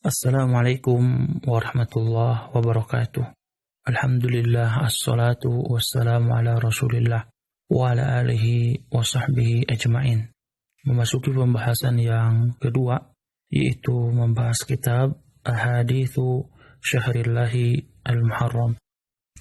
Assalamualaikum warahmatullahi wabarakatuh. Alhamdulillah, assalatu wassalamu ala rasulillah wa ala alihi wa sahbihi ajma'in. Memasuki pembahasan yang kedua, yaitu membahas kitab Ahaditsu Syahrillahi Al-Muharram.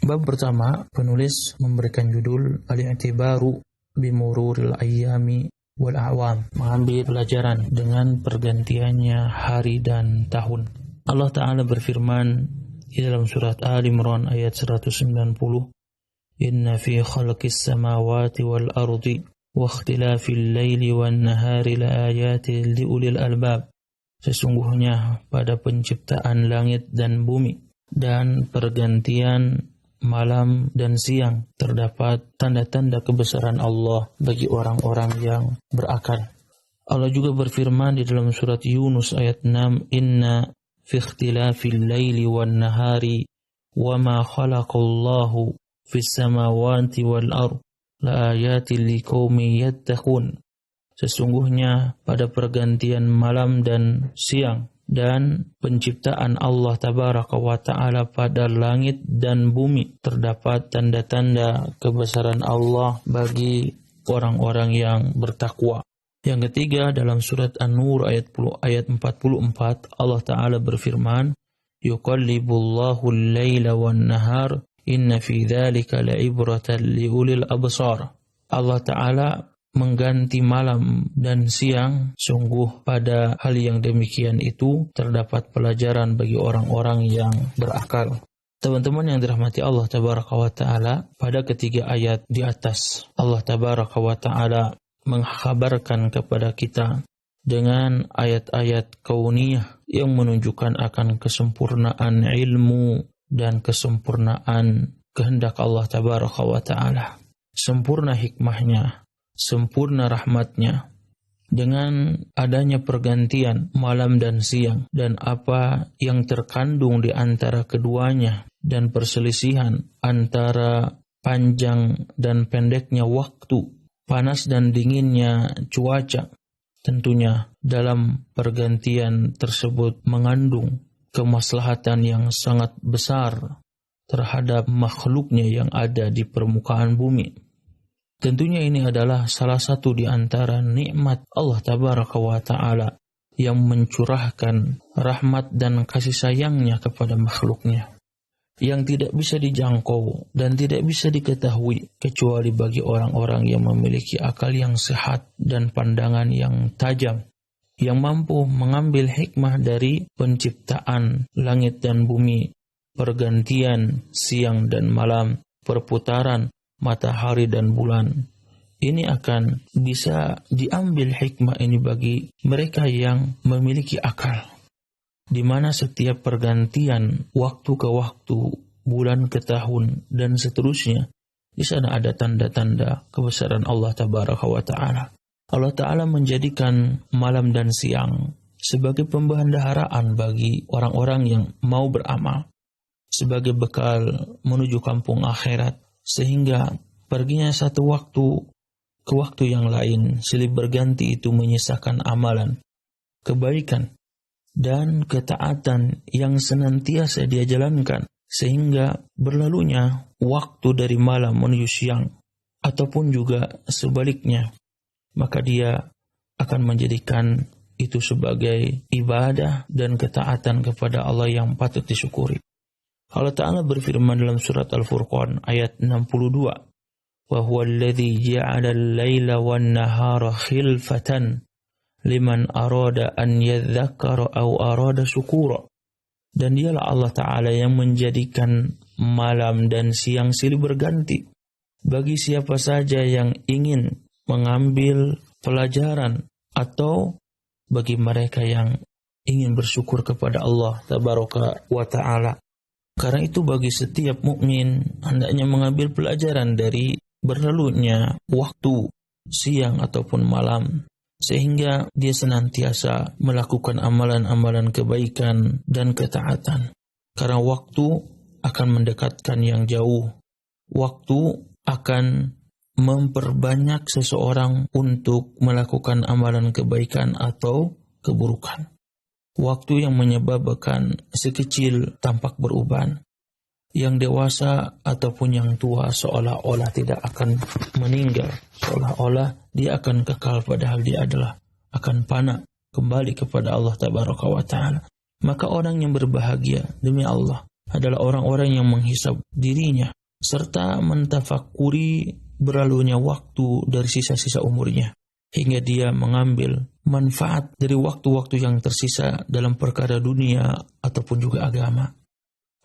Bab pertama, penulis memberikan judul Al-i'tibaru bimururil ayyami wal a'wam, mengambil pelajaran dengan pergantiannya hari dan tahun. Allah Ta'ala berfirman di dalam surat Ali Imran ayat 190, Inna fi khalqis samawati wal ardi wa ikhtilafil laili wan nahari la ayatin liulil albab. Sesungguhnya pada penciptaan langit dan bumi dan pergantian malam dan siang terdapat tanda-tanda kebesaran Allah bagi orang-orang yang berakal. Allah juga berfirman di dalam surat Yunus ayat 6, Inna fi ikhtilafil laili wan nahari wa ma khalaqallahu fis samawati wal ard la ayatin liqaumin yattaqun. Sesungguhnya pada pergantian malam dan siang dan penciptaan Allah Tabaraka wa Ta'ala pada langit dan bumi terdapat tanda-tanda kebesaran Allah bagi orang-orang yang bertakwa. Yang ketiga, dalam surat An-Nur ayat 44 Allah Ta'ala berfirman, Yuqallibullahu al-laila wan-nahar inna fi dzalika la'ibratan liulil absar. Allah Ta'ala mengganti malam dan siang, sungguh pada hal yang demikian itu terdapat pelajaran bagi orang-orang yang berakal. Teman-teman yang dirahmati Allah Tabaraka wa Ta'ala, pada ketiga ayat di atas Allah Tabaraka wa Ta'ala mengkhabarkan kepada kita dengan ayat-ayat kauniyah yang menunjukkan akan kesempurnaan ilmu dan kesempurnaan kehendak Allah Tabaraka wa Ta'ala, sempurna hikmahnya, sempurna rahmatnya. Dengan adanya pergantian malam dan siang dan apa yang terkandung di antara keduanya dan perselisihan antara panjang dan pendeknya waktu, panas dan dinginnya cuaca, tentunya dalam pergantian tersebut mengandung kemaslahatan yang sangat besar terhadap makhluknya yang ada di permukaan bumi. Tentunya ini adalah salah satu di antara nikmat Allah Tabaraka wa Ta'ala yang mencurahkan rahmat dan kasih sayangnya kepada makhluknya, yang tidak bisa dijangkau dan tidak bisa diketahui kecuali bagi orang-orang yang memiliki akal yang sehat dan pandangan yang tajam, yang mampu mengambil hikmah dari penciptaan langit dan bumi, pergantian siang dan malam, perputaran matahari dan bulan. Ini akan bisa diambil hikmah ini bagi mereka yang memiliki akal, di mana setiap pergantian waktu ke waktu, bulan ke tahun, dan seterusnya, di sana ada tanda-tanda kebesaran Allah Tabaraka wa Ta'ala. Allah Ta'ala menjadikan malam dan siang sebagai pembendaharaan bagi orang-orang yang mau beramal, sebagai bekal menuju kampung akhirat, sehingga perginya satu waktu ke waktu yang lain silih berganti itu menyisakan amalan, kebaikan, dan ketaatan yang senantiasa dia jalankan, sehingga berlalunya waktu dari malam menuju siang, ataupun juga sebaliknya, maka dia akan menjadikan itu sebagai ibadah dan ketaatan kepada Allah yang patut disyukuri. Allah Ta'ala berfirman dalam surat Al-Furqan ayat 62, wa huwa alladhi ja'ala al-laila wan-nahara khilfatan liman arada an yadhakkara aw arada syukura. Dan dialah Allah Ta'ala yang menjadikan malam dan siang silih berganti bagi siapa saja yang ingin mengambil pelajaran atau bagi mereka yang ingin bersyukur kepada Allah Tabaraka wa Ta'ala. Karena itu bagi setiap mukmin hendaknya mengambil pelajaran dari berlalunya waktu siang ataupun malam, sehingga dia senantiasa melakukan amalan-amalan kebaikan dan ketaatan. Karena waktu akan mendekatkan yang jauh. Waktu akan memperbanyak seseorang untuk melakukan amalan kebaikan atau keburukan. Waktu yang menyebabkan si kecil tampak beruban, yang dewasa ataupun yang tua seolah-olah tidak akan meninggal, seolah-olah dia akan kekal padahal dia adalah akan fana kembali kepada Allah Tabaraka wa Ta'ala. Maka orang yang berbahagia demi Allah adalah orang-orang yang menghisab dirinya serta mentafakuri berlalunya waktu dari sisa-sisa umurnya, hingga dia mengambil manfaat dari waktu-waktu yang tersisa dalam perkara dunia ataupun juga agama.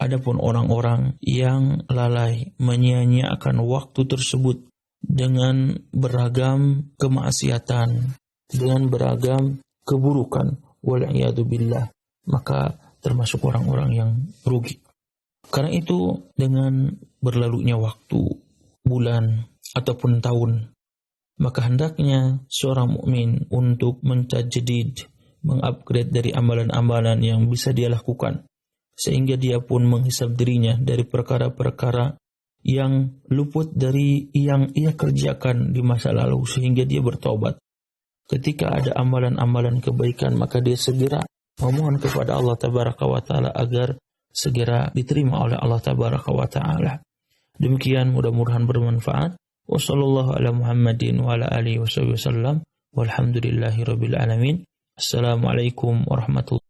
Adapun orang-orang yang lalai menyia-nyiakan waktu tersebut dengan beragam kemaksiatan, dengan beragam keburukan, wal'iyadu billah, maka termasuk orang-orang yang rugi. Karena itu, dengan berlalunya waktu, bulan, ataupun tahun, maka hendaknya seorang mukmin untuk mentajdid, mengupgrade dari amalan-amalan yang bisa dia lakukan, sehingga dia pun menghisab dirinya dari perkara-perkara yang luput dari yang ia kerjakan di masa lalu, sehingga dia bertobat. Ketika ada amalan-amalan kebaikan, maka dia segera memohon kepada Allah Tabaraka wa Ta'ala agar segera diterima oleh Allah Tabaraka wa Ta'ala. Demikian, mudah-mudahan bermanfaat. Wassallallahu ala Muhammadin wa ala alihi wasallam. Walhamdulillahi rabbil alamin. Assalamualaikum warahmatullahi wabarakatuh.